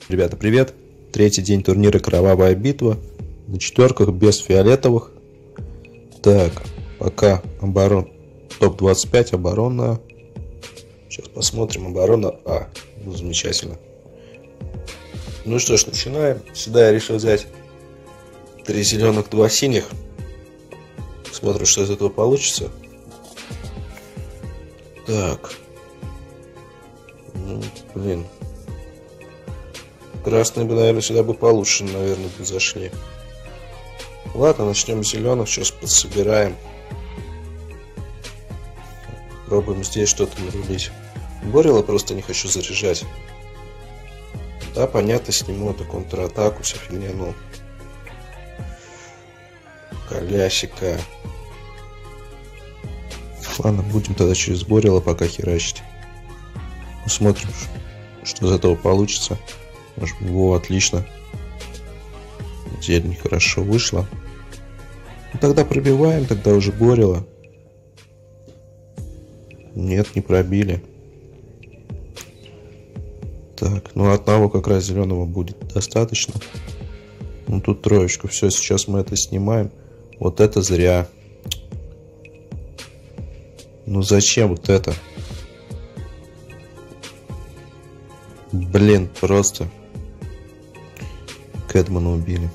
Ребята, привет! Третий день турнира «Кровавая битва». На четверках без фиолетовых. Так, пока топ-25 оборона. Сейчас посмотрим. Оборона А. Ну, замечательно. Ну что ж, начинаем. Сюда я решил взять 3 зеленых, 2 синих. Смотрим, что из этого получится. Так. Ну, блин. Красные бы, наверное, сюда бы получше, наверное, бы зашли. Ладно, начнем с зеленых. Сейчас подсобираем. Пробуем здесь что-то нарулить. Горилла просто не хочу заряжать. Да, понятно, сниму эту контратаку, вся фигня, ну. Колясика. Ладно, будем тогда через Горилла пока херачить. Посмотрим, что из этого получится. Во, отлично. Зелень хорошо вышла. Ну, тогда пробиваем, тогда уже Горилла. Нет, не пробили. Так, ну одного как раз зеленого будет достаточно. Ну тут троечку. Все, сейчас мы это снимаем. Вот это зря. Ну зачем вот это? Блин, просто Кэдмана убили.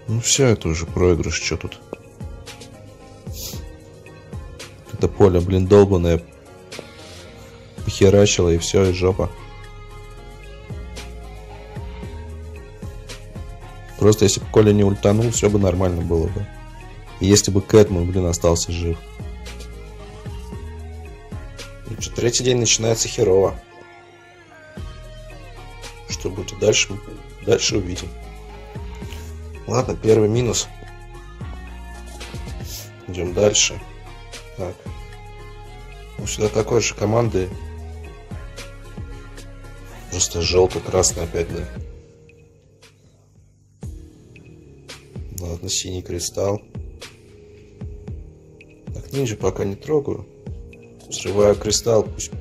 Ну все, это уже проигрыш. Что тут? Это поле, блин, долбаное. Похерачило и все, и жопа. Просто если бы Коля не ультанул, все бы нормально было бы. И если бы Кэдман, блин, остался жив. Ну что, третий день начинается херово. Что будет дальше? Дальше увидим. Ладно, первый минус. Идем дальше. Так. Ну, сюда такой же команды. Просто желто-красный опять, да. Ладно, синий кристалл. Так, ниндзя пока не трогаю. Взрываю кристалл, пусть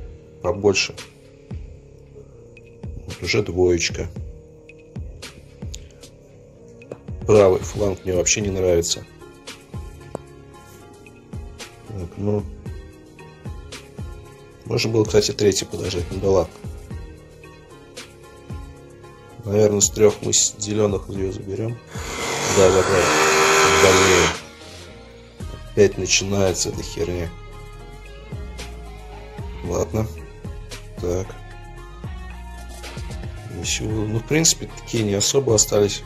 побольше. Вот уже двоечка. Правый фланг мне вообще не нравится. Так, ну. Можно было, кстати, третий подождать. Ну да ладно. Наверное, с 3 мы с зеленых ее заберем. Да. Больнее. Опять начинается эта херня. Ладно. Так. Ничего. Ну, в принципе, такие не особо остались.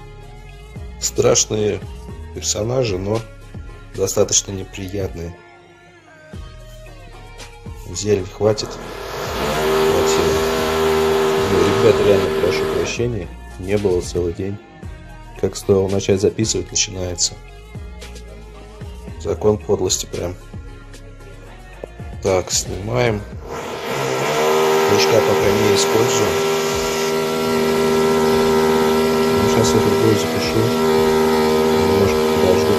Страшные персонажи, но достаточно неприятные. Зелень хватит. Хватило. Ну, ребята, реально прошу прощения. Не было целый день. Как стоило начать записывать, начинается. Закон подлости прям. Так, снимаем. Прыжка пока не используем. Ну, сейчас я другой запишу. Немножко подожду,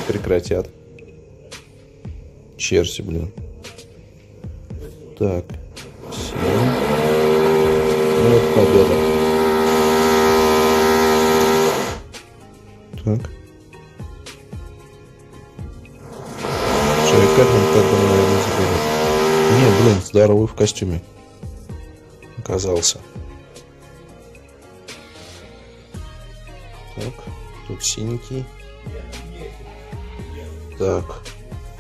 прекратят. Черти, блин. Так. Все. Ну, это победа. Так. Кэдман, наверное, заберет. Не, блин, здоровый в костюме оказался. Так, тут синенький. Так,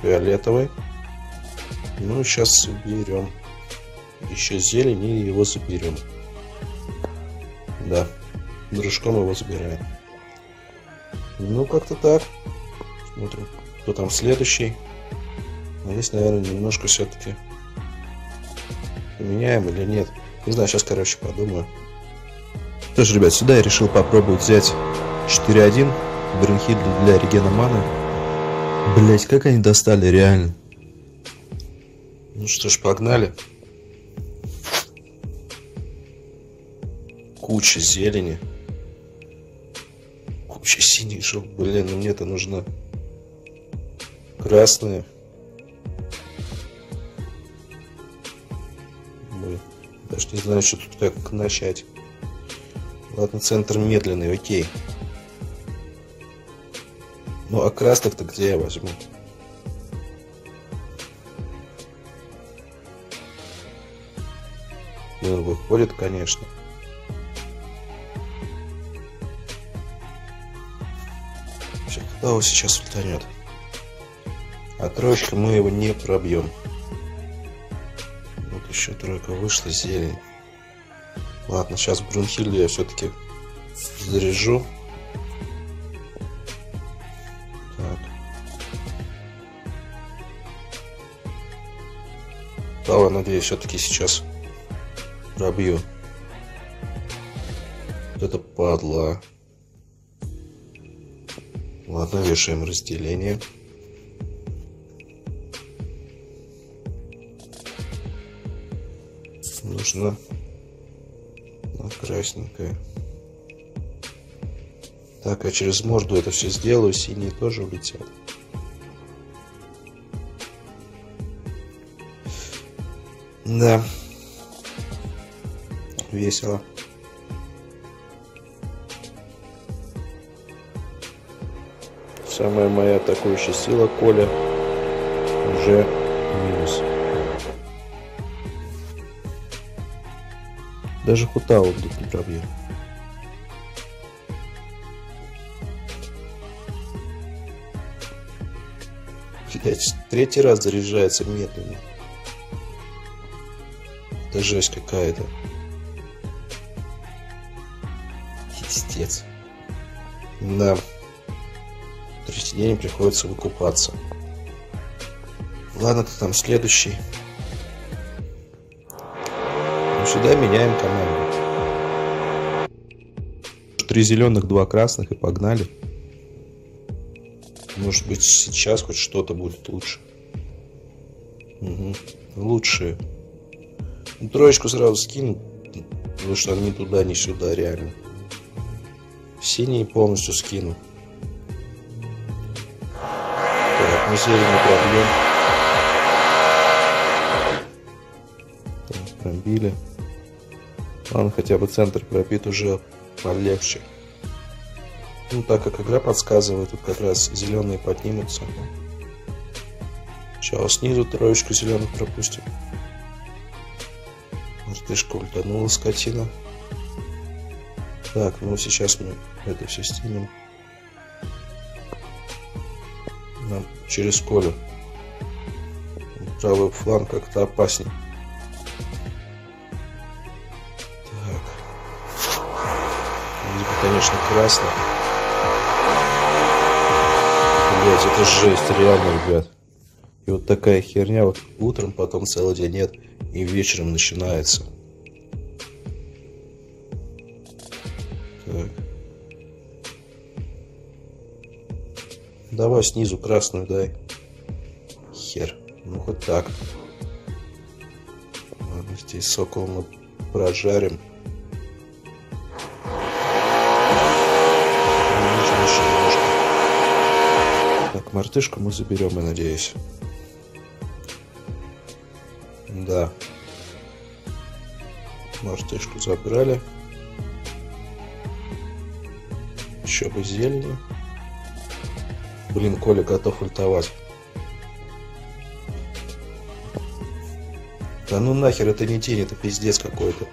фиолетовый. Ну, сейчас соберем. Еще зелень и его заберем. Да, дружком его забираем. Ну, как-то так. Смотрим, кто там следующий. Но здесь, наверное, немножко все-таки поменяем или нет. Не знаю, сейчас, короче, подумаю. Что ж, ребят, сюда я решил попробовать взять 4-1 Брюнхильду для регена маны. Блять, как они достали, реально. Ну что ж, погнали. Куча зелени. Куча синих жил. Блин, ну мне-то нужно красные. Даже не знаю, что тут как начать. Ладно, центр медленный, окей. Ну а красных-то где я возьму? И он выходит, конечно. Все, куда его сейчас ультанет? А троечка мы его не пробьем. Вот еще тройка вышла, зелень. Ладно, сейчас Брунхильду я все-таки заряжу. Так. Пава, надеюсь, все-таки сейчас пробью. Вот это падла. Ладно, вешаем разделение. Нужно на красненькое. Так, я через морду это все сделаю, синие тоже улетят. Да. Весело. Самая моя атакующая сила, Коля, уже минус. Даже Хутау тут не пробьет. Блять, третий раз заряжается медленно. Это жесть какая-то. Пиздец. Да. Третий день приходится выкупаться. Ладно, ты там следующий. Сюда меняем команду. 3 зеленых, 2 красных и погнали. Может быть, сейчас хоть что-то будет лучше. Угу. Лучше. Ну, троечку сразу скину, потому что он ни туда, ни сюда, реально. Синие полностью скину. Так, мы зелень не пробьем. Так, пробили. Ладно, хотя бы центр пробит уже полегче. Ну, так как игра подсказывает, тут как раз зеленые поднимутся. Сейчас снизу троечку зеленых пропустим. Мартышка ультанула, скотина. Так, ну сейчас мы это все снимем. Нам через Колю. Правый фланг как-то опаснее. Конечно, красно. Блять, это жесть, реально, ребят. И вот такая херня вот утром, потом целый день нет, и вечером начинается. Так. Давай снизу красную дай. Хер. Ну хоть так. Ладно, здесь сокол мы прожарим. Так, мартышку мы заберем, я надеюсь. Да. Мартышку забрали. Еще бы зелени. Блин, Коля готов ультовать. Да ну нахер, это не тень, это пиздец какой-то.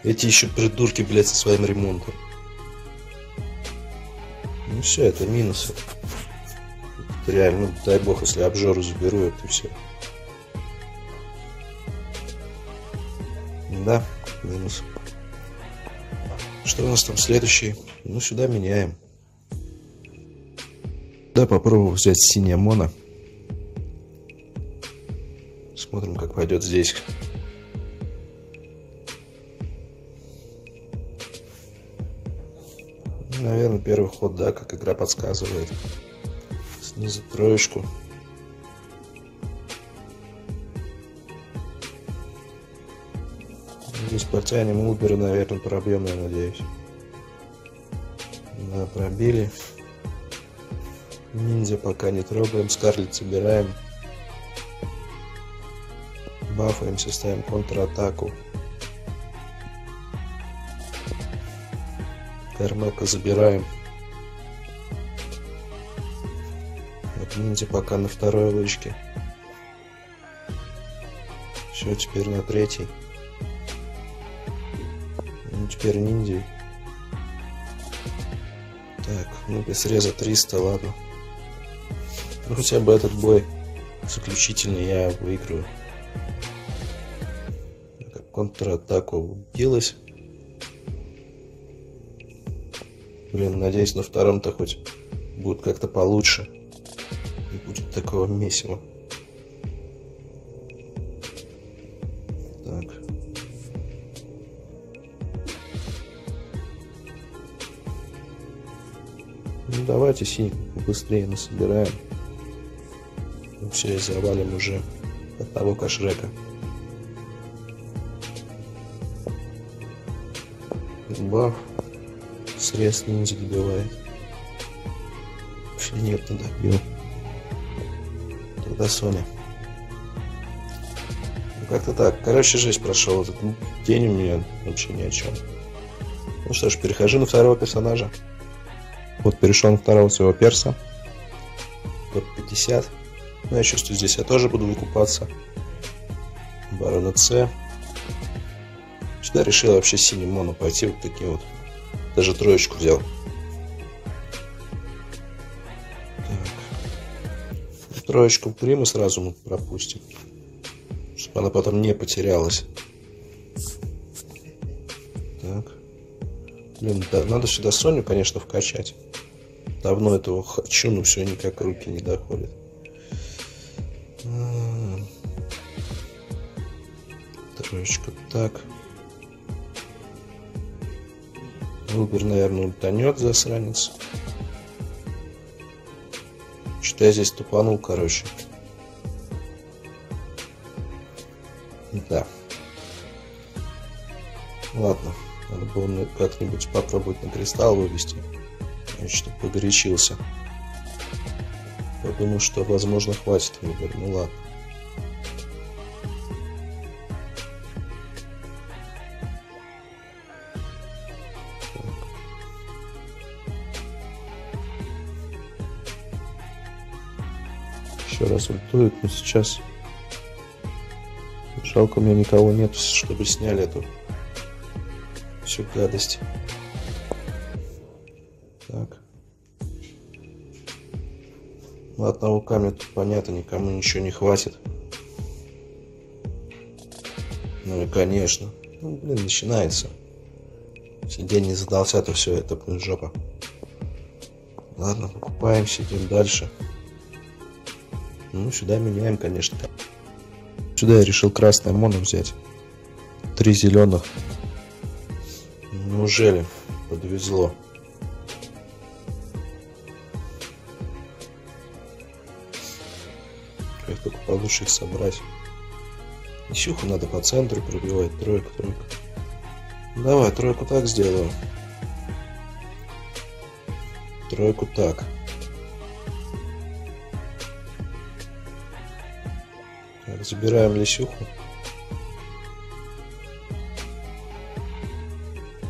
Эти еще придурки, блядь, со своим ремонтом. Ну все, это минусы. Это реально, дай бог, если обжору заберу, это все. Да, минус. Что у нас там следующий? Ну сюда меняем. Да, попробую взять синяя моно. Смотрим, как пойдет здесь. Наверное, первый ход, да, как игра подсказывает. Снизу троечку. Здесь потянем Убера, наверное, пробьем, я надеюсь. Да, пробили. Ниндзя пока не трогаем, Скарлетт собираем. Бафаемся, ставим контратаку. Кармека забираем. Вот ниндзя пока на второй вышке. Все, теперь на третий. Ну, теперь ниндзя. Так, ну без среза 300, ладно. Ну хотя бы этот бой заключительный я выиграю. Контратаку билась. Блин, надеюсь, на втором-то хоть будет как-то получше. Не будет такого месива. Так. Ну давайте синенькую побыстрее насобираем. Ну, все, и завалим уже одного кошрека. Баф. Срез ниндзя добивает. Вообще нет, не добил. Тогда Соня. Ну как-то так. Короче, жесть прошел этот день у меня вообще ни о чем. Ну что ж, перехожу на второго персонажа. Вот перешел на второго своего перса. Топ 50. Ну я чувствую, здесь я тоже буду выкупаться. Барона С. Сюда решил вообще синим моно пойти вот таким вот. Даже троечку взял. Так. Троечку приму сразу мы пропустим. Чтобы она потом не потерялась. Так. Блин, да, надо сюда Соню, конечно, вкачать. Давно этого хочу, но все никак руки не доходят. Троечка, так. Выбор, наверное, утонет, засранец. Что-то я здесь тупанул, короче. Да. Ладно. Надо было как-нибудь попробовать на кристалл вывести. Я что-то погорячился. Подумал, что, возможно, хватит выбора. Ну ладно. Еще раз ультует, но сейчас жалко, у меня никого нет, чтобы сняли эту всю гадость. Так. Ладно, руками тут понятно, никому ничего не хватит. Ну и конечно. Ну, блин, начинается. Если день не задался, то все, это будет жопа. Ладно, покупаемся, идем дальше. Ну, сюда меняем, конечно. Сюда я решил красное моно взять. 3 зеленых. Неужели? Подвезло. Как только получше их собрать. Ищуху надо по центру пробивать. Тройку. Давай, тройку так сделаю. Тройку так. Так, забираем лисюху.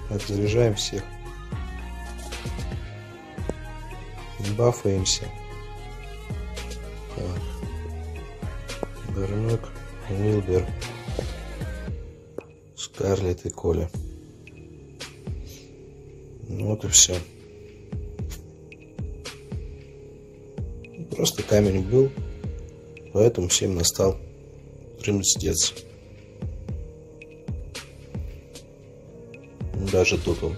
Так, заряжаем всех. Бафаемся. Так. Бернок, Уилбер, Скарлетт и Коля. Ну вот и все. Просто камень был, поэтому всем настал трындец. Даже тут он.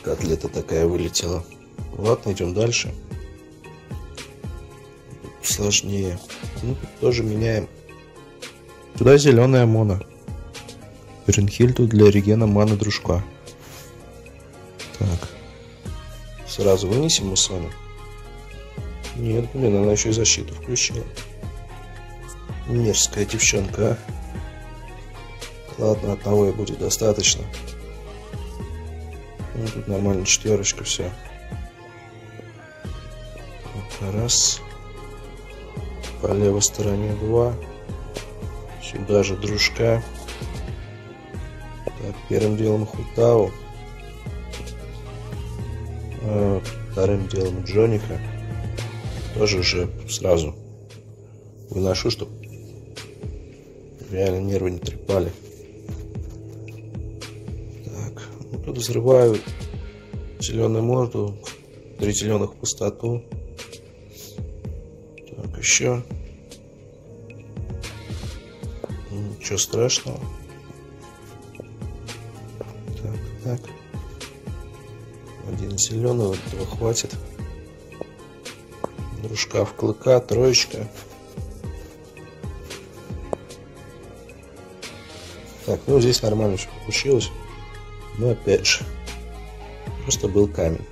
Котлета такая вылетела. Ладно, идем дальше. Сложнее. Ну, тут тоже меняем. Сюда зеленая моно. Бернхильду для регена маны дружка. Так. Сразу вынесем мы с вами. Нет, блин, она еще и защиту включила. Мерзкая девчонка, а. Ладно, одного и будет достаточно. Ну, тут нормально, четверочка, все. Так, раз. По левой стороне 2. Сюда же дружка. Так, первым делом Хутау. Вторым делом Джоника тоже уже сразу выношу, чтобы реально нервы не трепали. Так, ну, тут взрываю зеленую морду, 3 зеленых в пустоту. Так, еще. Ничего страшного. Так. Один зеленый, этого хватит. Дружка в клыка, троечка. Так, ну здесь нормально все получилось. Но опять же, просто был камень.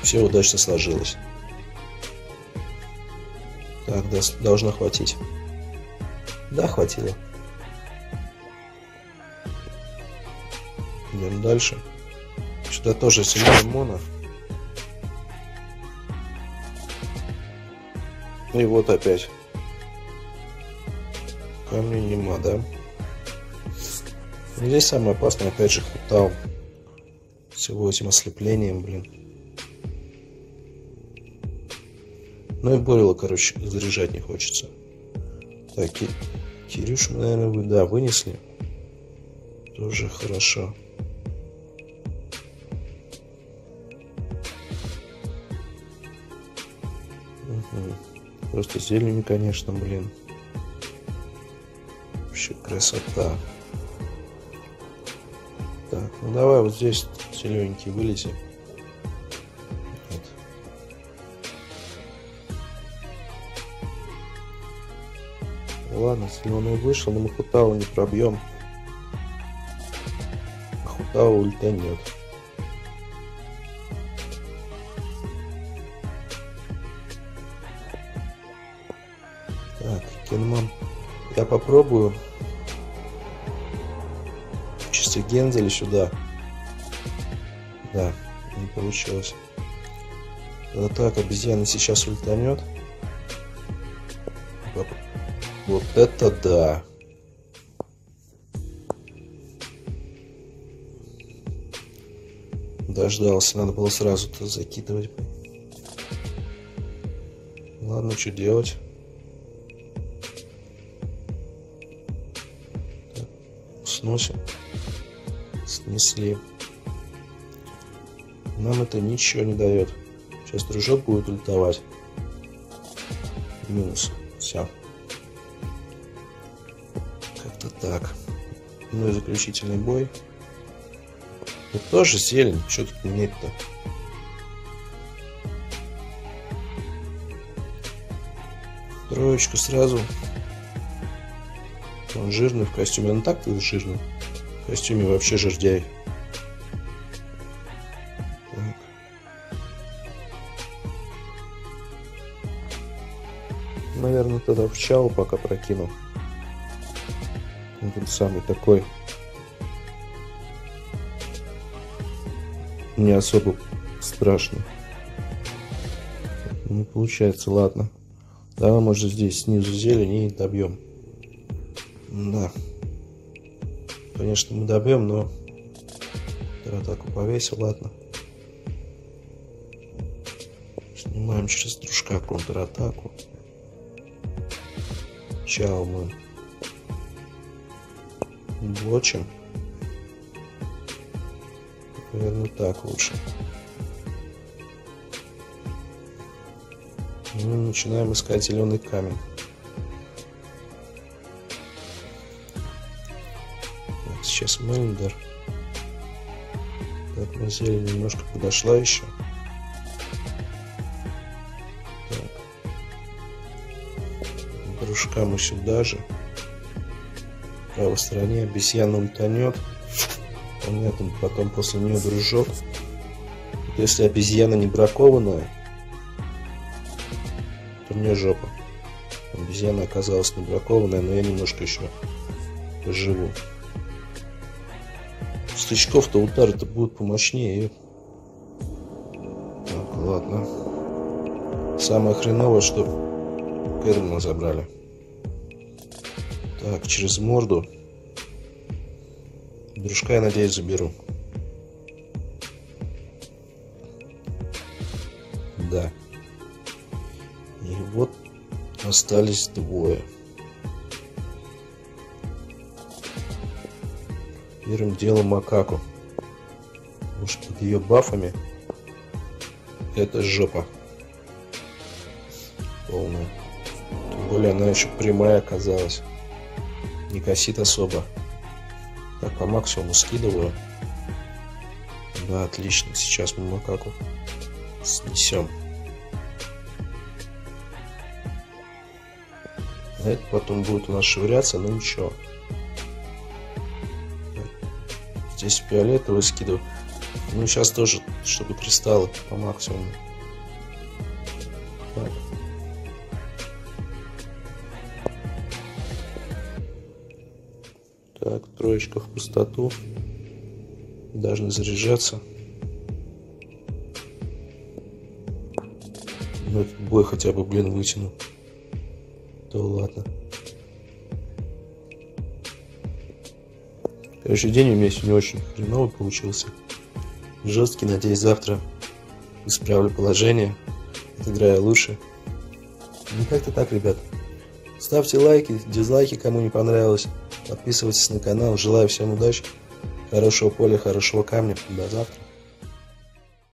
Все удачно сложилось. Так, должно хватить. Да, хватило. Идем дальше. Сюда тоже сильнее моно. И вот опять. Камня нема, да? Здесь самое опасное, опять же, хутал. Всего этим ослеплением, блин. Ну и Борила, короче, заряжать не хочется. Так, Кирюшу мы, наверное, вынесли. Тоже хорошо. Угу. Просто зелень, конечно, блин. Вообще красота. Так, ну давай вот здесь зелененький вылези. Вот. Ладно, зеленый вышел, но мы Хутау не пробьем. Хутау ультанет. Так, Кенман. Я попробую. Чистый Гензель сюда. Да, не получилось. Вот так, обезьяна сейчас ультанет. Вот это да. Дождался, надо было сразу-то закидывать. Ладно, что делать? Так, сносим. Снесли. Нам это ничего не дает. Сейчас дружок будет ультовать. Минус. Все. Как-то так. Ну и заключительный бой. Тут тоже зелень. Что тут менять-то? Троечку сразу. Он жирный в костюме. Он так-то жирный. В костюме вообще жердяй. Так. Наверное, тогда в чау пока прокину. Он самый такой. Не особо страшно. Не получается, ладно. Давай, может, здесь снизу зелень и добьем. Да. Конечно, мы добьем, но атаку повесил, ладно. Снимаем через дружка контратаку. Чао мы блочим. Наверное, так лучше. Мы начинаем искать зеленый камень. Так, сейчас Мейндер. Так, ну зелень немножко подошла еще. Так. Дружка мы сюда же. В правой стороне обезьяна ультанет. Понятно, потом после нее дружок. Если обезьяна не бракованная, то мне жопа. Обезьяна оказалась не бракованная, но я немножко еще поживу. Стычков-то удары-то будут помощнее. Так, ладно. Самое хреновое, что Кэрмана забрали. Так, через морду. Дружка, я надеюсь, заберу. Остались двое. Первым делом Макаку. Потому что под ее бафами это жопа полная. Тем более она еще прямая оказалась. Не косит особо. Так, по максимуму скидываю. Да, отлично. Сейчас мы Макаку снесем. А это потом будет у нас швыряться, но ничего. Здесь фиолетовый скидываю. Ну, сейчас тоже, чтобы кристаллы по максимуму. Так. Так, троечка в пустоту. Должны заряжаться. Ну, этот бой хотя бы, блин, вытяну. То ладно. Короче, день у меня сегодня очень хреновый получился. Жесткий, надеюсь, завтра исправлю положение. Отыграю лучше. Ну, как-то так, ребят. Ставьте лайки, дизлайки, кому не понравилось. Подписывайтесь на канал. Желаю всем удачи, хорошего поля, хорошего камня. До завтра.